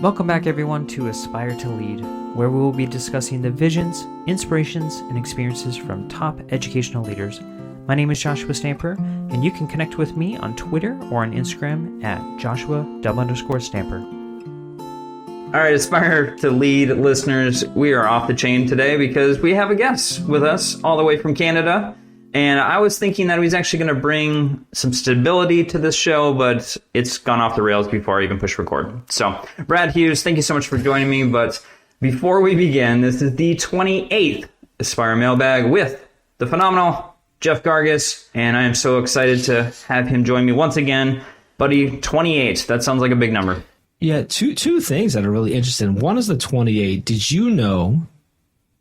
Welcome back, everyone, to Aspire to Lead, where we will be discussing the visions, inspirations, and experiences from top educational leaders. My name is Joshua Stamper, and you can connect with me on Twitter or on Instagram at Joshua_Stamper. All right, Aspire to Lead listeners, we are off the chain today because we have a guest with us all the way from Canada. And I was thinking that he was actually going to bring some stability to this show, but it's gone off the rails before I even push record. So, Brad Hughes, thank you so much for joining me. But before we begin, this is the 28th Aspire Mailbag with the phenomenal Jeff Gargas, and I am so excited to have him join me once again. Buddy, 28, that sounds like a big number. Yeah, two things that are really interesting. One is the 28. Did you know,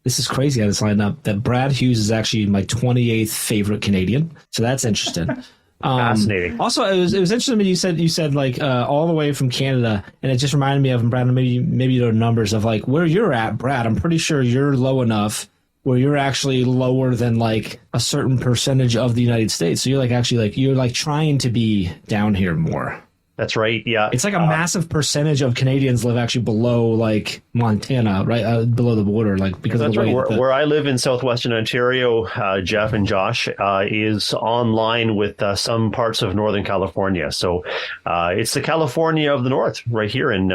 this is crazy how this lined up, that Brad Hughes is actually my 28th favorite Canadian? So that's interesting. Fascinating. Also, it was interesting when you said like all the way from Canada, and it just reminded me of, Brad, maybe the numbers of like where you're at, Brad. I'm pretty sure you're low enough where you're actually lower than like a certain percentage of the United States. So you're like actually like you're like trying to be down here more. That's right. Yeah. It's like a massive percentage of Canadians live actually below like Montana, right? Below the border, like because that's of the way right. Where I live in southwestern Ontario, Jeff and Josh, is on line with some parts of Northern California. So it's the California of the North right here in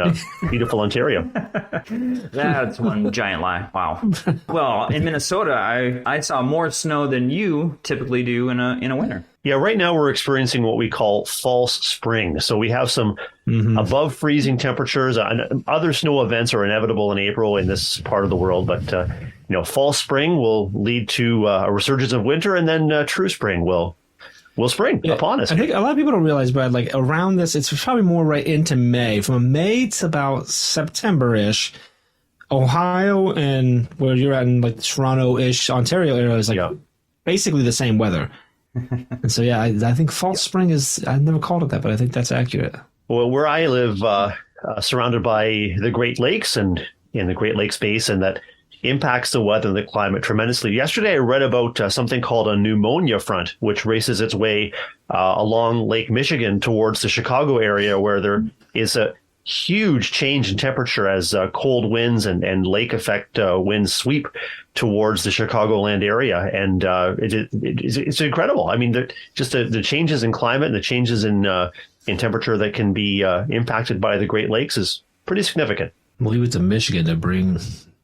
beautiful Ontario. That's one giant lie. Wow. Well, in Minnesota, I saw more snow than you typically do in a winter. Yeah, right now we're experiencing what we call false spring. So we have some above freezing temperatures. Other snow events are inevitable in April in this part of the world, but false spring will lead to a resurgence of winter, and then true spring will spring upon us. I think a lot of people don't realize, Brad, like around this, it's probably more right into May. From May to about September-ish, Ohio and where you're at in like Toronto-ish, Ontario area is like basically the same weather. And so, yeah, I think false spring is, I've never called it that, but I think that's accurate. Well, where I live, surrounded by the Great Lakes and in the Great Lakes Basin, that impacts the weather and the climate tremendously. Yesterday, I read about something called a pneumonia front, which races its way along Lake Michigan towards the Chicago area, where there is a huge change in temperature as cold winds and lake effect winds sweep towards the Chicagoland area. And it's incredible. I mean, just the changes in climate and the changes in temperature that can be impacted by the Great Lakes is pretty significant. Leave it to Michigan to bring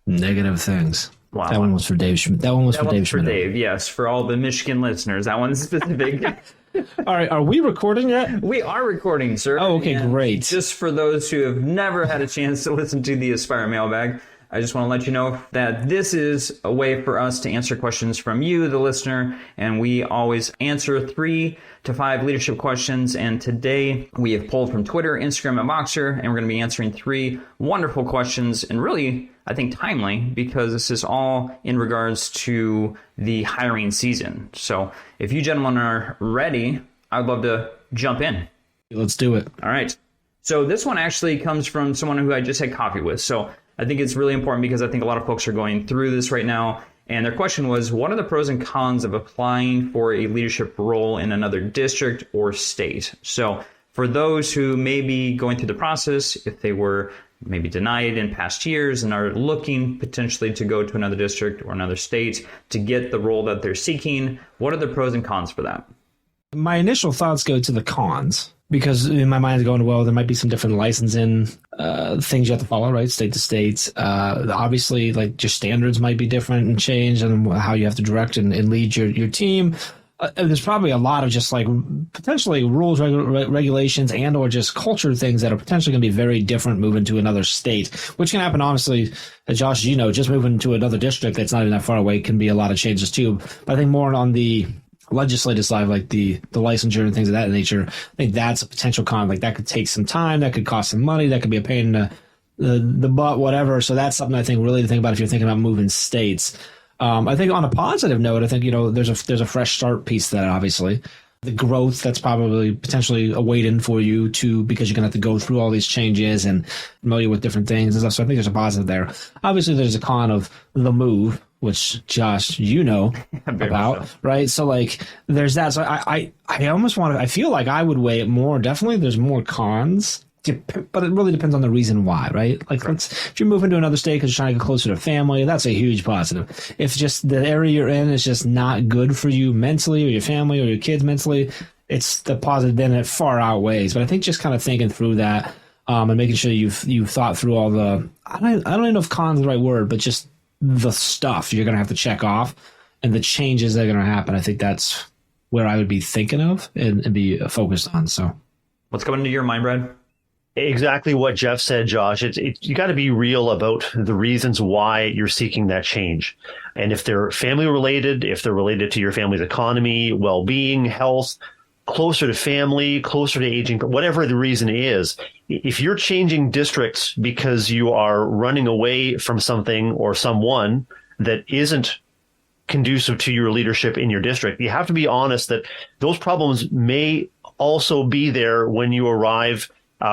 negative things. Wow. That one was for Dave Schmidt. That one was for Dave Schmidt. Dave, yes, for all the Michigan listeners. That one's specific. All right, are we recording yet? We are recording, sir. Oh, okay, great. Just for those who have never had a chance to listen to the Aspire Mailbag, I just want to let you know that this is a way for us to answer questions from you, the listener, and we always answer 3 to 5 leadership questions. And today we have pulled from Twitter, Instagram, and Boxer, and we're going to be answering 3 wonderful questions, and really, I think, timely, because this is all in regards to the hiring season. So if you gentlemen are ready, I'd love to jump in. Let's do it. All right. So this one actually comes from someone who I just had coffee with. So I think it's really important because I think a lot of folks are going through this right now. And their question was, what are the pros and cons of applying for a leadership role in another district or state? So for those who may be going through the process, if they were maybe denied in past years and are looking potentially to go to another district or another state to get the role that they're seeking, what are the pros and cons for that? My initial thoughts go to the cons, because in my mind is going, well, there might be some different licensing things you have to follow, right? State to state. Obviously, like your standards might be different and change, and how you have to direct and lead your team. There's probably a lot of just like potentially rules, regulations, and or just culture things that are potentially going to be very different moving to another state, which can happen, honestly, Josh, just moving to another district that's not even that far away can be a lot of changes too. But I think more on the legislative side, like the licensure and things of that nature, I think that's a potential con. Like that could take some time, that could cost some money, that could be a pain in the butt, whatever. So that's something I think really to think about if you're thinking about moving states. I think on a positive note, I think, there's a fresh start piece to that, obviously. The growth that's probably potentially awaiting for you too, because you're going to have to go through all these changes and familiar with different things and stuff. So I think there's a positive there. Obviously, there's a con of the move, which Josh, about, right? So like there's that. So I almost I feel like I would weigh it more. Definitely there's more cons but it really depends on the reason why, right? Like, if you're moving to another state because you're trying to get closer to family, that's a huge positive. If just the area you're in is just not good for you mentally or your family or your kids mentally, it's the positive, then it far outweighs. But I think just kind of thinking through that and making sure you've thought through all the, I don't even know if cons is the right word, but just the stuff you're going to have to check off and the changes that are going to happen. I think that's where I would be thinking of and be focused on. So what's coming into your mind, Brad? Exactly what Jeff said, Josh. You got to be real about the reasons why you're seeking that change. And if they're family related, if they're related to your family's economy, well-being, health, closer to family, closer to aging, whatever the reason is, if you're changing districts because you are running away from something or someone that isn't conducive to your leadership in your district, you have to be honest that those problems may also be there when you arrive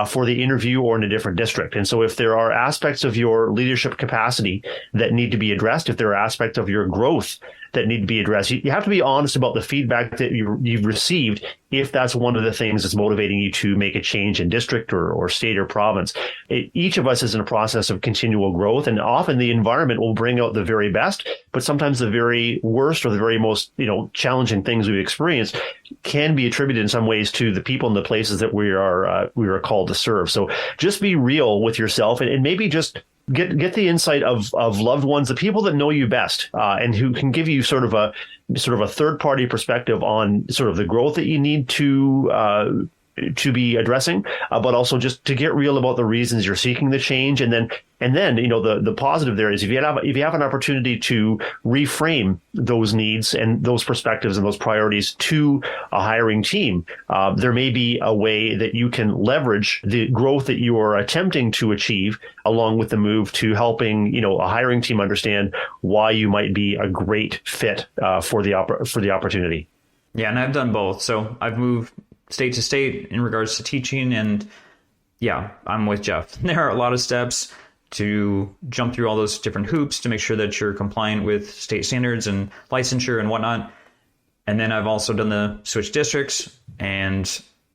for the interview or in a different district. And so if there are aspects of your leadership capacity that need to be addressed, if there are aspects of your growth that need to be addressed, you have to be honest about the feedback that you've received if that's one of the things that's motivating you to make a change in district or state or province. Each of us is in a process of continual growth, and often the environment will bring out the very best, but sometimes the very worst or the very most challenging things we've experienced can be attributed in some ways to the people and the places that we are called to serve. So just be real with yourself and maybe just get the insight of loved ones, the people that know you best, and who can give you sort of a third party perspective on sort of the growth that you need to be addressing, but also just to get real about the reasons you're seeking the change. And then the positive there is if you have an opportunity to reframe those needs and those perspectives and those priorities to a hiring team, there may be a way that you can leverage the growth that you are attempting to achieve along with the move to helping a hiring team understand why you might be a great fit for the opportunity. Yeah, and I've done both. So I've moved state to state in regards to teaching, and yeah, I'm with Jeff. There are a lot of steps to jump through all those different hoops to make sure that you're compliant with state standards and licensure and whatnot. And then I've also done the switch districts, and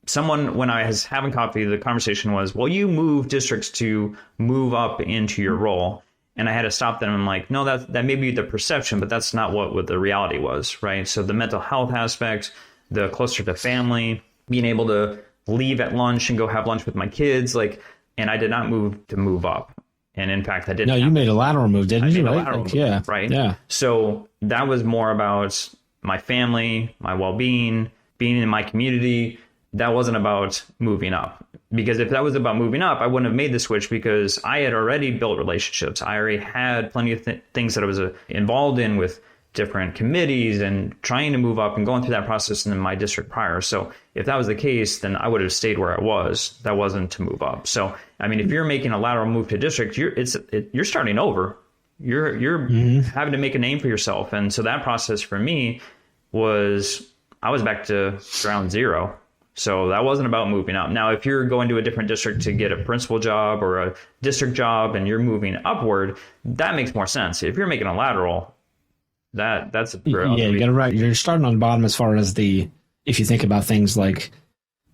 someone, when I was having coffee, the conversation was, well, you move districts to move up into your role. And I had to stop them. I'm like, no, that may be the perception, but that's not what the reality was, right? So the mental health aspect, the closer to family, being able to leave at lunch and go have lunch with my kids, and I did not move up. And in fact, I didn't. No, you made a lateral move, didn't you? Right? Yeah. Right. Yeah. So that was more about my family, my well-being, being in my community. That wasn't about moving up. Because if that was about moving up, I wouldn't have made the switch because I had already built relationships. I already had plenty of things that I was involved in with different committees and trying to move up and going through that process in my district prior. So if that was the case, then I would have stayed where I was. That wasn't to move up. So, I mean, if you're making a lateral move to district, you're starting over. You're having to make a name for yourself. And so that process for me I was back to ground zero. So that wasn't about moving up. Now, if you're going to a different district to get a principal job or a district job and you're moving upward, that makes more sense. If you're making a lateral, that's a yeah, you got it right. You're starting on the bottom as far as if you think about things like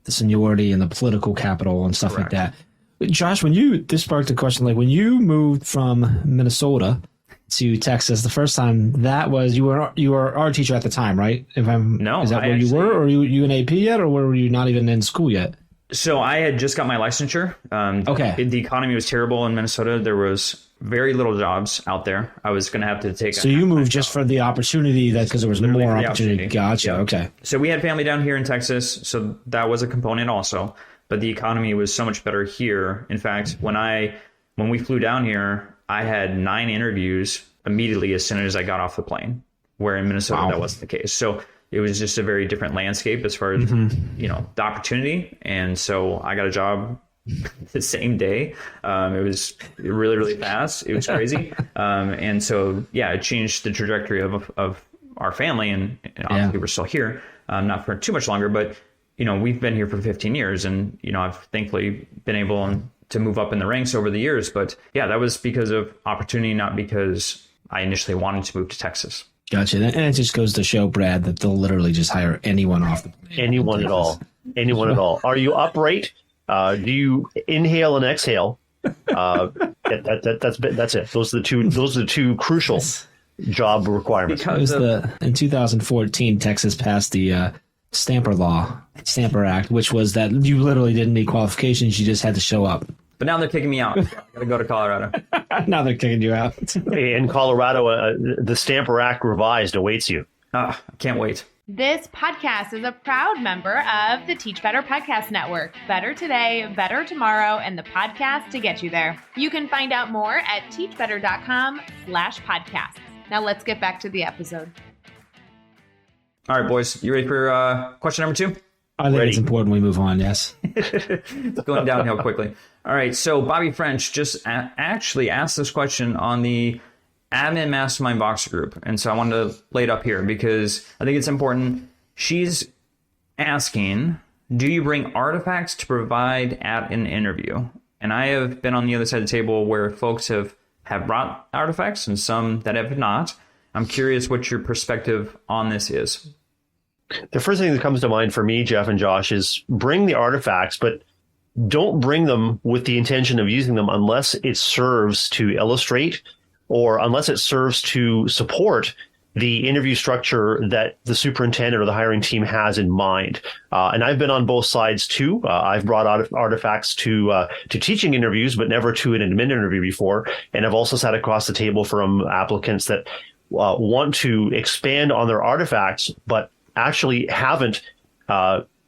the seniority and the political capital and stuff Correct. like that. Josh, this sparked a question. Like when you moved from Minnesota to Texas the first time, that was you were our teacher at the time, right? No, is that where you were, or were you in AP yet, or were you not even in school yet? So I had just got my licensure. Okay. The economy was terrible in Minnesota. There was very little jobs out there. I was going to have to take. So you moved just for the opportunity because there was Literally more for the opportunity. Gotcha. Yeah. Okay. So we had family down here in Texas, so that was a component also. But the economy was so much better here. In fact, when we flew down here, I had 9 interviews immediately as soon as I got off the plane. Where in Minnesota that wasn't the case. So it was just a very different landscape as far as the opportunity. And so I got a job the same day. It was really, really fast. It was crazy. And so, yeah, it changed the trajectory of our family. And obviously we're still here, not for too much longer, but, we've been here for 15 years and, I've thankfully been able to move up in the ranks over the years. But yeah, that was because of opportunity, not because I initially wanted to move to Texas. Gotcha. And it just goes to show, Brad, that they'll literally just hire anyone off the plane. Anyone at all. Anyone at all. Are you upright? Do you inhale and exhale? That's it. Those are the two crucial job requirements. In 2014, Texas passed the Stamper Act, which was that you literally didn't need qualifications; you just had to show up. But now they're kicking me out. I got to go to Colorado. Now they're kicking you out. In Colorado, the Stamper Act revised awaits you. I can't wait. This podcast is a proud member of the Teach Better Podcast Network. Better today, better tomorrow, and the podcast to get you there. You can find out more at teachbetter.com/podcasts. Now let's get back to the episode. All right, boys, you ready for question number 2? I think it's important we move on, yes. It's going downhill quickly. All right, so Bobby French just actually asked this question on the Admin Mastermind Boxer group. And so I wanted to lay it up here because I think it's important. She's asking, do you bring artifacts to provide at an interview? And I have been on the other side of the table where folks have brought artifacts and some that have not. I'm curious what your perspective on this is. The first thing that comes to mind for me, Jeff and Josh, is bring the artifacts, but don't bring them with the intention of using them unless it serves to illustrate or unless it serves to support the interview structure that the superintendent or the hiring team has in mind. And I've been on both sides too. I've brought artifacts to teaching interviews, but never to an admin interview before. And I've also sat across the table from applicants that want to expand on their artifacts, but actually haven't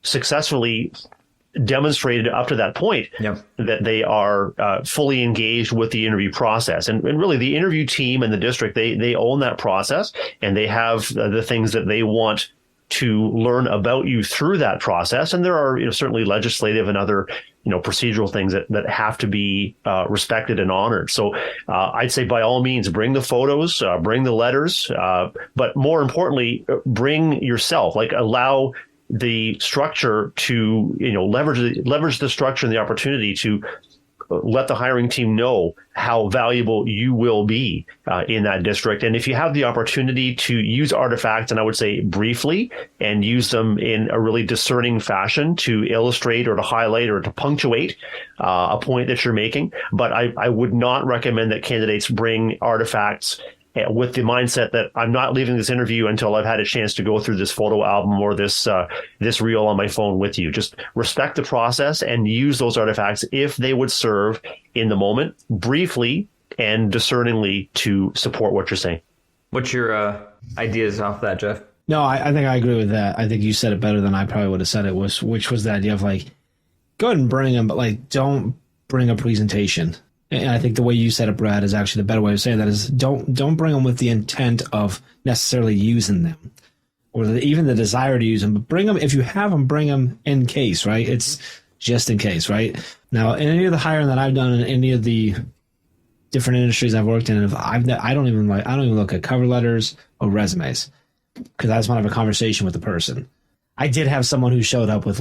successfully demonstrated up to that point that they are fully engaged with the interview process. And really the interview team and the district, they own that process, and they have the things that they want to learn about you through that process. And there are certainly legislative and other procedural things that have to be respected and honored. So I'd say by all means, bring the photos, bring the letters, but more importantly, bring yourself, allow the structure to, leverage the structure and the opportunity to let the hiring team know how valuable you will be in that district. And if you have the opportunity to use artifacts, and I would say briefly, and use them in a really discerning fashion to illustrate or to highlight or to punctuate a point that you're making. But I would not recommend that candidates bring artifacts with the mindset that I'm not leaving this interview until I've had a chance to go through this photo album or this reel on my phone with you. Just respect the process and use those artifacts if they would serve in the moment, briefly and discerningly, to support what you're saying. What's your ideas off that, Jeff? No, I think I agree with that. I think you said it better than I probably would have said it, which was the idea of go ahead and bring them, but don't bring a presentation. And I think the way you said it, Brad, is actually the better way of saying that is don't bring them with the intent of necessarily using them or even the desire to use them, but bring them, if you have them, bring them in case, right? It's just in case, right? Now, in any of the hiring that I've done in any of the different industries I've worked in, I don't even look at cover letters or resumes because I just want to have a conversation with the person. I did have someone who showed up with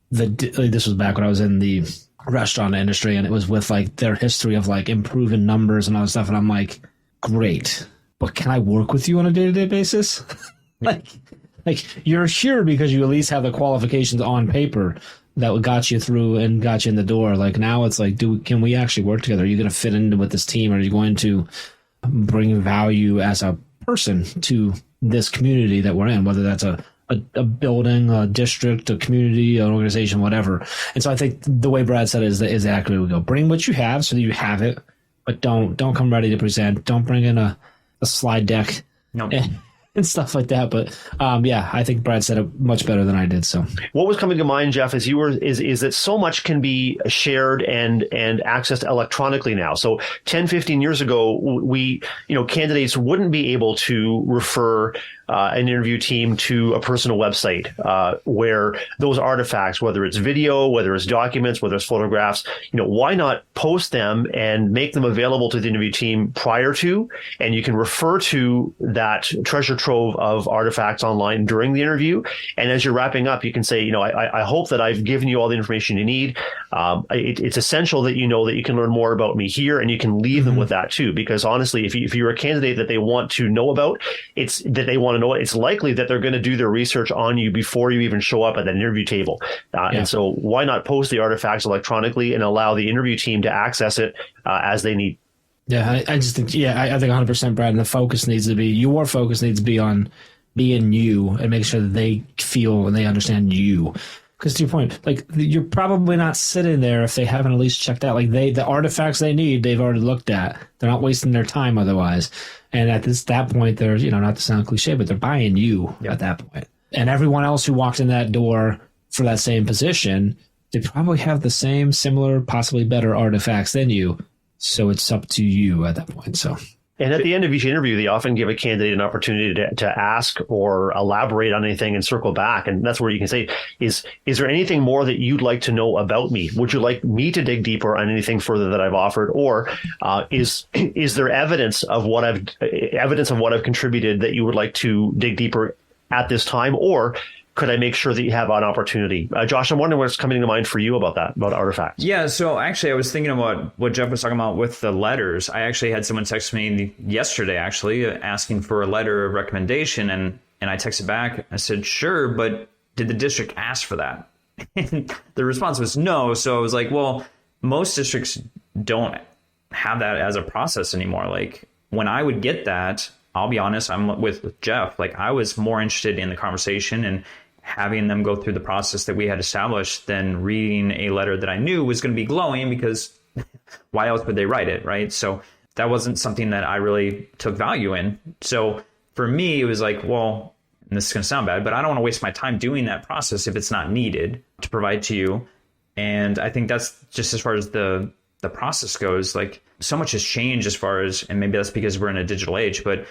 this was back when I was in the restaurant industry, and it was with their history of improving numbers and all that stuff, and I'm like, great, but can I work with you on a day-to-day basis? You're here because you at least have the qualifications on paper that got you through and got you in the door. Now it's can we actually work together? Are you going to fit into with this team? Are you going to bring value as a person to this community that we're in, whether that's a building, a district, a community, an organization, whatever. And so I think the way Brad said it is exactly where we go. Bring what you have so that you have it, but don't come ready to present. Don't bring in a slide deck. Nope. and stuff like that. But yeah, I think Brad said it much better than I did. So what was coming to mind, Jeff, is that so much can be shared and accessed electronically now. So 10, 15 years ago, candidates wouldn't be able to refer an interview team to a personal website where those artifacts, whether it's video, whether it's documents, whether it's photographs, why not post them and make them available to the interview team prior to, and you can refer to that treasure trove of artifacts online during the interview. And as you're wrapping up, you can say, I hope that I've given you all the information you need. It's essential that you know that you can learn more about me here, and you can leave them with that too. Because honestly, if you're a candidate that they want to know about, it's that they want to know it, it's likely that they're going to do their research on you before you even show up at that interview table. And so why not post the artifacts electronically and allow the interview team to access it as they need? Yeah, I just think, I think 100%, Brad. And your focus needs to be on being you and make sure that they feel and they understand you. Because to your point, like, you're probably not sitting there if they haven't at least checked out. Like, the artifacts they need, they've already looked at. They're not wasting their time otherwise. And at that point, they're, not to sound cliche, but they're buying you at that point. And everyone else who walked in that door for that same position, they probably have the same, similar, possibly better artifacts than you. So it's up to you at that point. So. And at the end of each interview, they often give a candidate an opportunity to ask or elaborate on anything and circle back. And that's where you can say, is there anything more that you'd like to know about me? Would you like me to dig deeper on anything further that I've offered? Or is there evidence of what I've contributed that you would like to dig deeper at this time? Or could I make sure that you have an opportunity? Josh, I'm wondering what's coming to mind for you about that, about artifacts. Yeah, so actually I was thinking about what Jeff was talking about with the letters. I actually had someone text me yesterday, asking for a letter of recommendation. And I texted back, I said, sure, but did the district ask for that? And the response was no. So I was like, well, most districts don't have that as a process anymore. Like, when I would get that, I'll be honest, I'm with Jeff. Like, I was more interested in the conversation and having them go through the process that we had established than reading a letter that I knew was going to be glowing, because why else would they write it, right? So that wasn't something that I really took value in. So for me, it was like, well, and this is going to sound bad, but I don't want to waste my time doing that process if it's not needed to provide to you. And I think that's just as far as the process goes. Like, so much has changed as far as, and maybe that's because we're in a digital age, but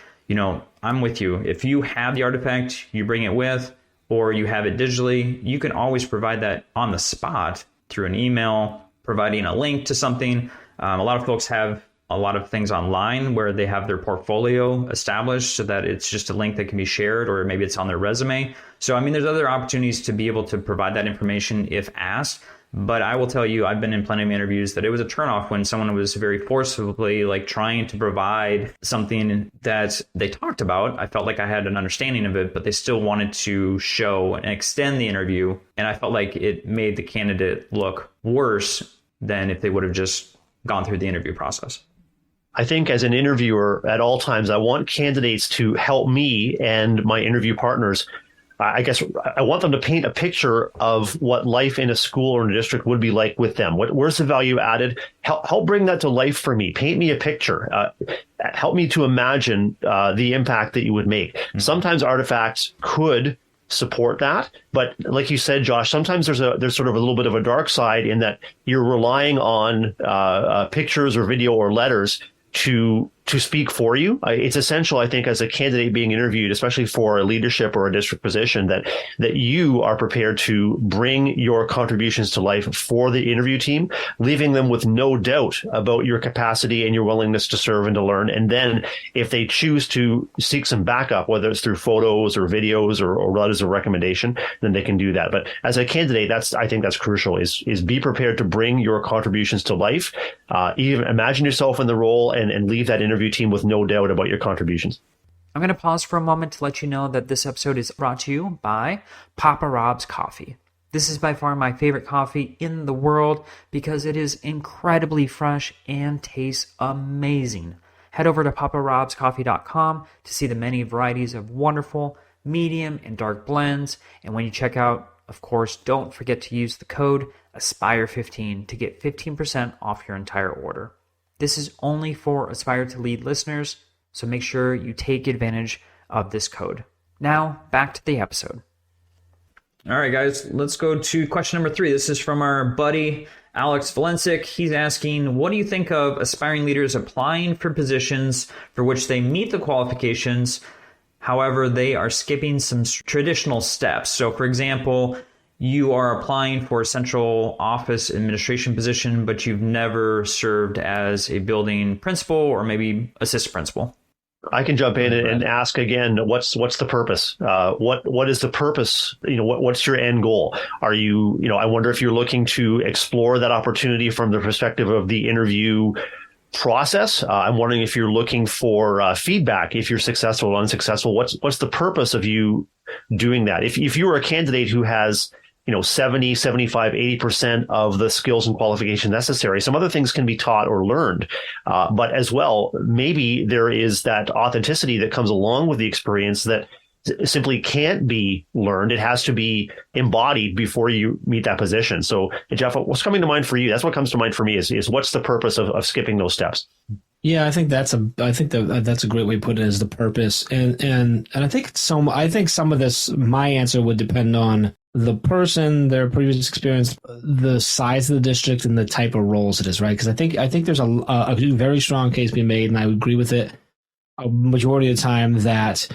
I'm with you. If you have the artifact, you bring it with, or you have it digitally, you can always provide that on the spot through an email, providing a link to something. A lot of folks have a lot of things online where they have their portfolio established so that it's just a link that can be shared, or maybe it's on their resume. So, there's other opportunities to be able to provide that information if asked. But I will tell you, I've been in plenty of interviews that it was a turnoff when someone was very forcibly trying to provide something that they talked about. I felt like I had an understanding of it, but they still wanted to show and extend the interview. And I felt like it made the candidate look worse than if they would have just gone through the interview process. I think as an interviewer at all times, I want candidates to help me and my interview partners. I guess I want them to paint a picture of what life in a school or in a district would be like with them. Where's the value added? Help bring that to life for me. Paint me a picture. Help me to imagine the impact that you would make. Mm-hmm. Sometimes artifacts could support that, but like you said, Josh, sometimes there's sort of a little bit of a dark side in that you're relying on pictures or video or letters to speak for you. It's essential, I think, as a candidate being interviewed, especially for a leadership or a district position, that you are prepared to bring your contributions to life for the interview team, leaving them with no doubt about your capacity and your willingness to serve and to learn. And then if they choose to seek some backup, whether it's through photos or videos or letters of recommendation, then they can do that. But as a candidate, I think that's crucial, is be prepared to bring your contributions to life. Even imagine yourself in the role and leave that interview team with no doubt about your contributions. I'm going to pause for a moment to let you know that this episode is brought to you by Papa Rob's Coffee. This is by far my favorite coffee in the world because it is incredibly fresh and tastes amazing. Head over to paparobscoffee.com to see the many varieties of wonderful medium and dark blends. And when you check out, of course, don't forget to use the code ASPIRE15 to get 15% off your entire order. This is only for Aspire to Lead listeners, so make sure you take advantage of this code. Now, back to the episode. All right, guys, let's go to question number 3. This is from our buddy, Alex Valencic. He's asking, what do you think of aspiring leaders applying for positions for which they meet the qualifications, however, they are skipping some traditional steps? So, for example, you are applying for a central office administration position, but you've never served as a building principal or maybe assistant principal. I can jump in and ask again, what's the purpose? What is the purpose? What's your end goal? Are you, I wonder if you're looking to explore that opportunity from the perspective of the interview process. I'm wondering if you're looking for feedback, if you're successful or unsuccessful. What's the purpose of you doing that? If you were a candidate who has 70, 75, 80% of the skills and qualification necessary, some other things can be taught or learned. But as well, maybe there is that authenticity that comes along with the experience that simply can't be learned. It has to be embodied before you meet that position. So, Jeff, what's coming to mind for you? That's what comes to mind for me is what's the purpose of skipping those steps? Yeah, I think that's a great way to put it, as the purpose. And I think some of this, my answer would depend on the person, their previous experience, the size of the district, and the type of roles it is, right? Because I think there's a very strong case being made, and I would agree with it a majority of the time, that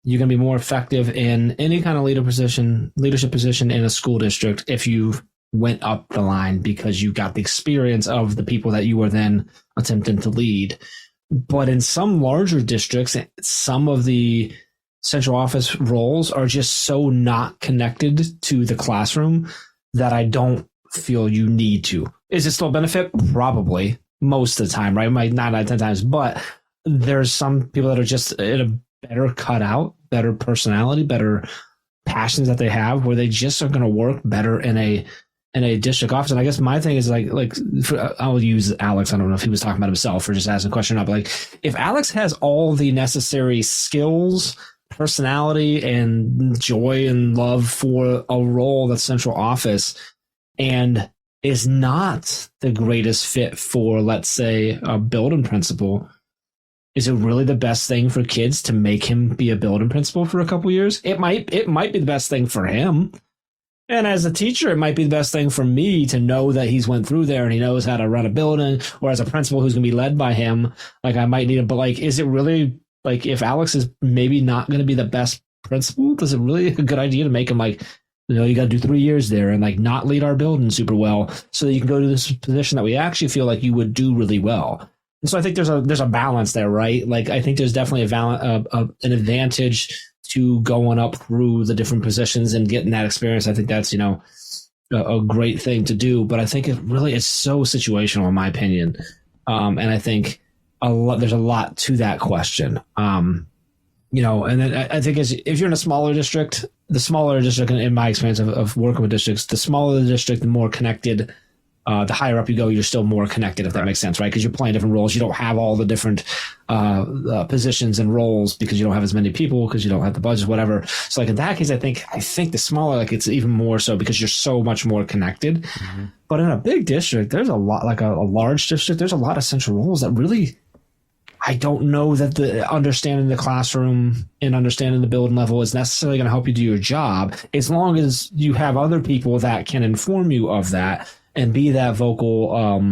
you're going to be more effective in any kind of leadership position in a school district if you went up the line, because you got the experience of the people that you were then attempting to lead. But in some larger districts, some of the central office roles are just so not connected to the classroom that I don't feel you need to. Is it still a benefit? Probably, most of the time, right? Might 9 out of 10 times, but there's some people that are just in a better cutout, better personality, better passions that they have, where they just are going to work better in a district office. And I guess my thing is I'll use Alex. I don't know if he was talking about himself or just asking a question up. Like, if Alex has all the necessary skills, personality, and joy and love for a role that's central office, and is not the greatest fit for, let's say, a building principal, is it really the best thing for kids to make him be a building principal for a couple years? It might be the best thing for him. And as a teacher, it might be the best thing for me to know that he's went through there and he knows how to run a building, or as a principal who's going to be led by him, like, I might need him. But like, is it really, like, if Alex is maybe not going to be the best principal, is it really a good idea to make him like, you got to do 3 years there and like not lead our building super well so that you can go to this position that we actually feel like you would do really well? And so I think there's a balance there, right? Like, I think there's definitely an advantage to going up through the different positions and getting that experience. I think that's, a great thing to do. But I think it really is so situational, in my opinion. And I think there's a lot to that question. And then I think if you're in a smaller district, in my experience of working with districts, the smaller the district, the more connected. The higher up you go, you're still more connected, if that makes sense, right? Because you're playing different roles. You don't have all the different positions and roles because you don't have as many people, because you don't have the budget, whatever. So, like, in that case, I think the smaller, like, it's even more so because you're so much more connected. Mm-hmm. But in a big district, there's a lot, like a large district, there's a lot of central roles that really, I don't know that the understanding the classroom and understanding the building level is necessarily going to help you do your job, as long as you have other people that can inform you of that and be that vocal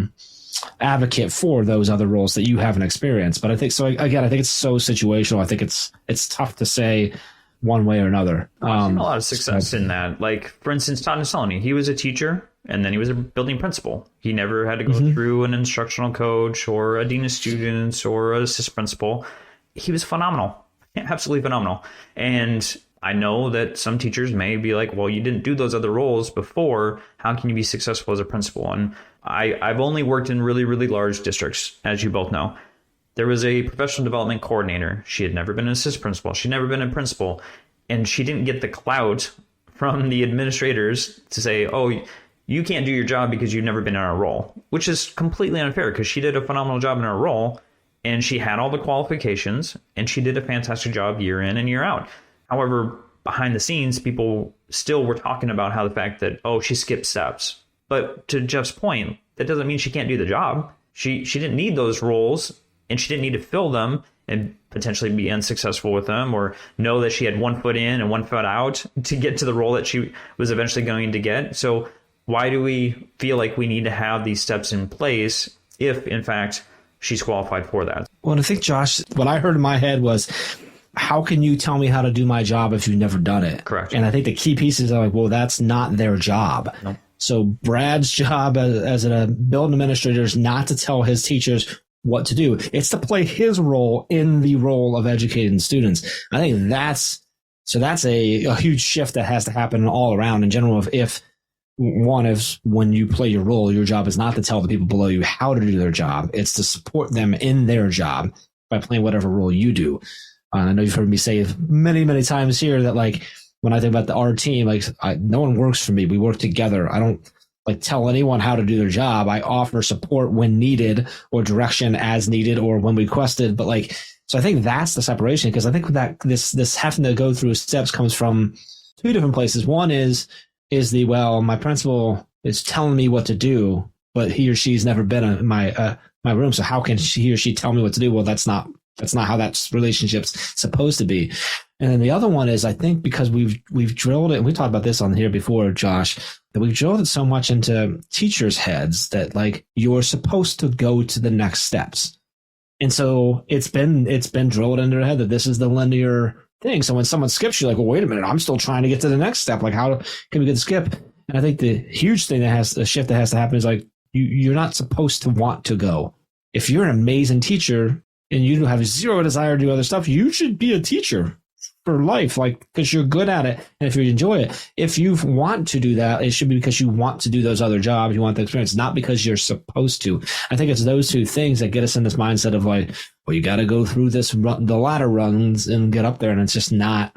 advocate for those other roles that you haven't experienced. But I think, so again, I think it's so situational. I think it's tough to say one way or another. I've seen a lot of success in that. Like, for instance, Todd Nasolny, he was a teacher and then he was a building principal. He never had to go through an instructional coach or a dean of students or an assistant principal. He was phenomenal, absolutely phenomenal. And I know that some teachers may be like, well, you didn't do those other roles before. How can you be successful as a principal? And I've only worked in really, really large districts, as you both know. There was a professional development coordinator. She had never been an assistant principal. She'd never been a principal. And she didn't get the clout from the administrators to say, oh, you can't do your job because you've never been in our role, which is completely unfair, because she did a phenomenal job in her role and she had all the qualifications and she did a fantastic job year in and year out. However, behind the scenes, people still were talking about how the fact that, oh, she skipped steps. But to Jeff's point, that doesn't mean she can't do the job. She didn't need those roles, and she didn't need to fill them and potentially be unsuccessful with them, or know that she had 1 foot in and 1 foot out to get to the role that she was eventually going to get. So why do we feel like we need to have these steps in place if, in fact, she's qualified for that? Well, I think, Josh, what I heard in my head was, how can you tell me how to do my job if you've never done it? Correct. And I think the key pieces are like, well, that's not their job. Nope. So Brad's job as a building administrator is not to tell his teachers what to do. It's to play his role in the role of educating students. I think that's a huge shift that has to happen all around in general. If one is when you play your role, your job is not to tell the people below you how to do their job. It's to support them in their job by playing whatever role you do. I know you've heard me say many, many times here that like when I think about our team, like no one works for me. We work together. I don't like tell anyone how to do their job. I offer support when needed or direction as needed or when requested. But like, so I think that's the separation, because I think that this having to go through steps comes from two different places. One is my principal is telling me what to do, but he or she's never been in my room. So how can he or she tell me what to do? Well, that's not how that relationship's supposed to be. And then the other one is, I think because we've drilled it, and we talked about this on here before, Josh, that we've drilled it so much into teachers' heads that like you're supposed to go to the next steps. And so it's been drilled into their head that this is the linear thing. So when someone skips, you're like, well, wait a minute, I'm still trying to get to the next step. Like, how can we get the skip? And I think the huge thing the shift that has to happen is like, you're not supposed to want to go. If you're an amazing teacher and you have zero desire to do other stuff, you should be a teacher for life, like, because you're good at it. And if you enjoy it, if you want to do that, it should be because you want to do those other jobs. You want the experience, not because you're supposed to. I think it's those two things that get us in this mindset of like, well, you got to go through the ladder runs and get up there. And it's just not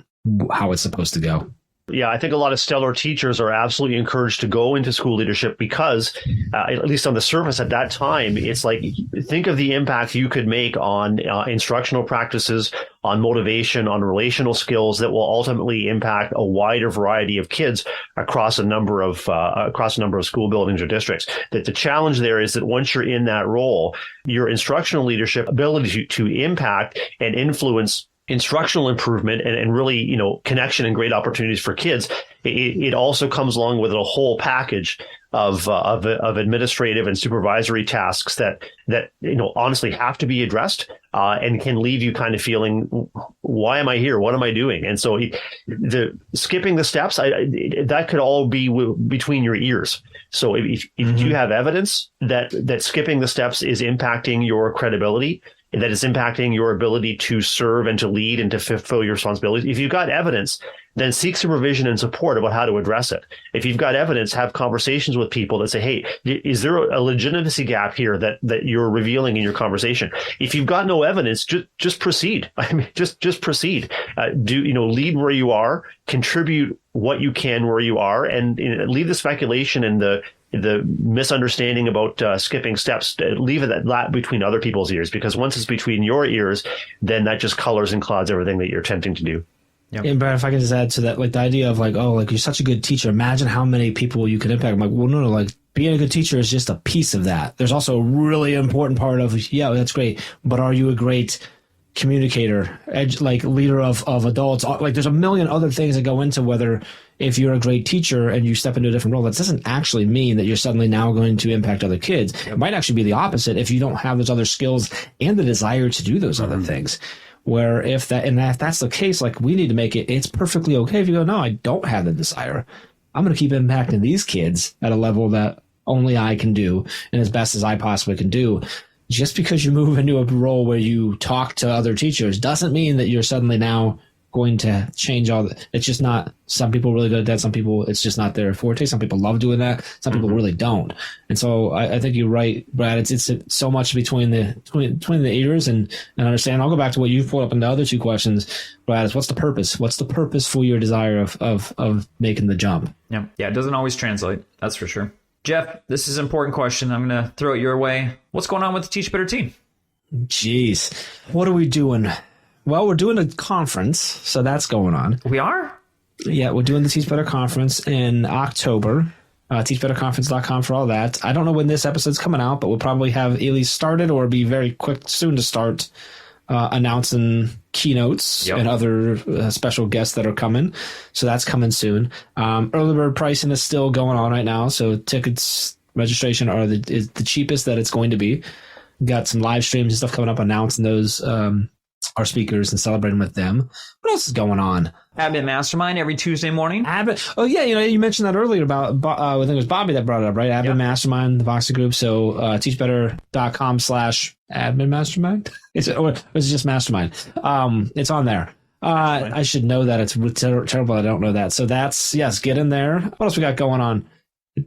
how it's supposed to go. Yeah, I think a lot of stellar teachers are absolutely encouraged to go into school leadership because, at least on the surface at that time, it's like, think of the impact you could make on instructional practices, on motivation, on relational skills that will ultimately impact a wider variety of kids across a number of school buildings or districts. That the challenge there is that once you're in that role, your instructional leadership ability to impact and influence instructional improvement and really, connection and great opportunities for kids, it also comes along with a whole package of administrative and supervisory tasks that honestly have to be addressed and can leave you kind of feeling, why am I here? What am I doing? And so the skipping the steps, that could all be between your ears. So if you have evidence that skipping the steps is impacting your credibility, that is impacting your ability to serve and to lead and to fulfill your responsibilities. If you've got evidence, then seek supervision and support about how to address it. If you've got evidence, have conversations with people that say, hey, is there a legitimacy gap here that you're revealing in your conversation? If you've got no evidence, just proceed. I mean, just proceed. Lead where you are, contribute what you can where you are, and leave the speculation and the misunderstanding about skipping steps, leave that between other people's ears, because once it's between your ears, then that just colors and clouds everything that you're attempting to do. Yep. And Brad, if I can just add to that, like the idea of like, oh, like you're such a good teacher, imagine how many people you could impact. I'm like, well, no, like being a good teacher is just a piece of that. There's also a really important part of, yeah, that's great, but are you a great communicator, leader of adults? Like there's a million other things that go into whether if you're a great teacher and you step into a different role, that doesn't actually mean that you're suddenly now going to impact other kids. It might actually be the opposite if you don't have those other skills and the desire to do those other things. Where if that's the case, like we need to make it's perfectly okay if you go, no, I don't have the desire. I'm going to keep impacting these kids at a level that only I can do and as best as I possibly can do. Just because you move into a role where you talk to other teachers doesn't mean that you're suddenly now going to change it's just not. Some people are really good at that. Some people, it's just not their forte. Some people love doing that. Some people really don't. And so I think you're right, Brad. It's so much between the ears and understand. I'll go back to what you pulled up in the other two questions, Brad. Is what's the purpose? What's the purpose for your desire of making the jump? Yeah. It doesn't always translate. That's for sure. Jeff, this is an important question. I'm going to throw it your way. What's going on with the Teach Better team? Jeez. What are we doing? Well, we're doing a conference, so that's going on. We are? Yeah, we're doing the Teach Better conference in October. TeachBetterConference.com for all that. I don't know when this episode's coming out, but we'll probably have either started or be very quick soon to start announcing keynotes and other special guests that are coming. So that's coming soon. Early bird pricing is still going on right now, so tickets registration is the cheapest that it's going to be. Got some live streams and stuff coming up announcing those our speakers and celebrating with them. What else is going on? Admin Mastermind every Tuesday morning. Oh yeah, you mentioned that earlier about I think it was Bobby that brought it up, right? Admin Mastermind, the Voxer group. So teachbetter.com/admin mastermind. Is it just mastermind? It's on there. I should know that. It's terrible I don't know that. So that's, yes, get in there. What else we got going on?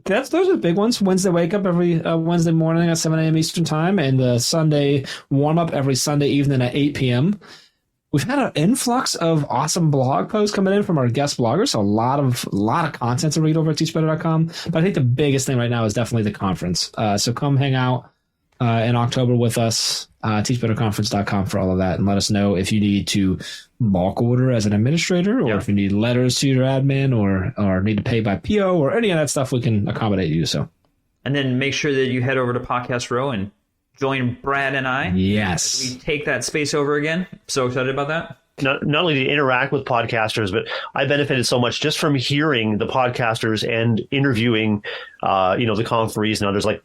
Those are the big ones. Wednesday wake up every Wednesday morning at 7 a.m. Eastern time, and the Sunday warm up every Sunday evening at 8 p.m. We've had an influx of awesome blog posts coming in from our guest bloggers, so a lot of content to read over at teachbetter.com. But I think the biggest thing right now is definitely the conference. So come hang out in October with us, teachbetterconference.com for all of that, and let us know if you need to bulk order as an administrator, or if you need letters to your admin, or need to pay by PO, or any of that stuff. We can accommodate you. So, and then make sure that you head over to Podcast Row and join Brad and I. Yes, as we take that space over again. So excited about that. Not only to interact with podcasters, but I benefited so much just from hearing the podcasters and interviewing, the conferees and others. Like,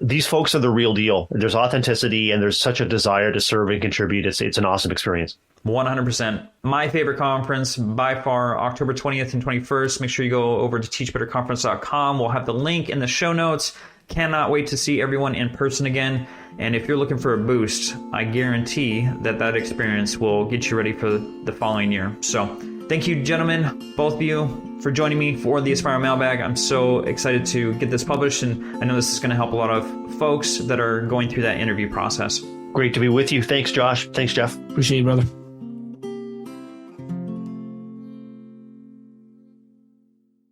these folks are the real deal. There's authenticity, and there's such a desire to serve and contribute. It's an awesome experience. 100%. My favorite conference by far, October 20th and 21st. Make sure you go over to teachbetterconference.com. We'll have the link in the show notes. Cannot wait to see everyone in person again. And if you're looking for a boost, I guarantee that experience will get you ready for the following year. So thank you, gentlemen, both of you, for joining me for the Aspire Mailbag. I'm so excited to get this published, and I know this is going to help a lot of folks that are going through that interview process. Great to be with you. Thanks, Josh. Thanks, Jeff. Appreciate you, brother.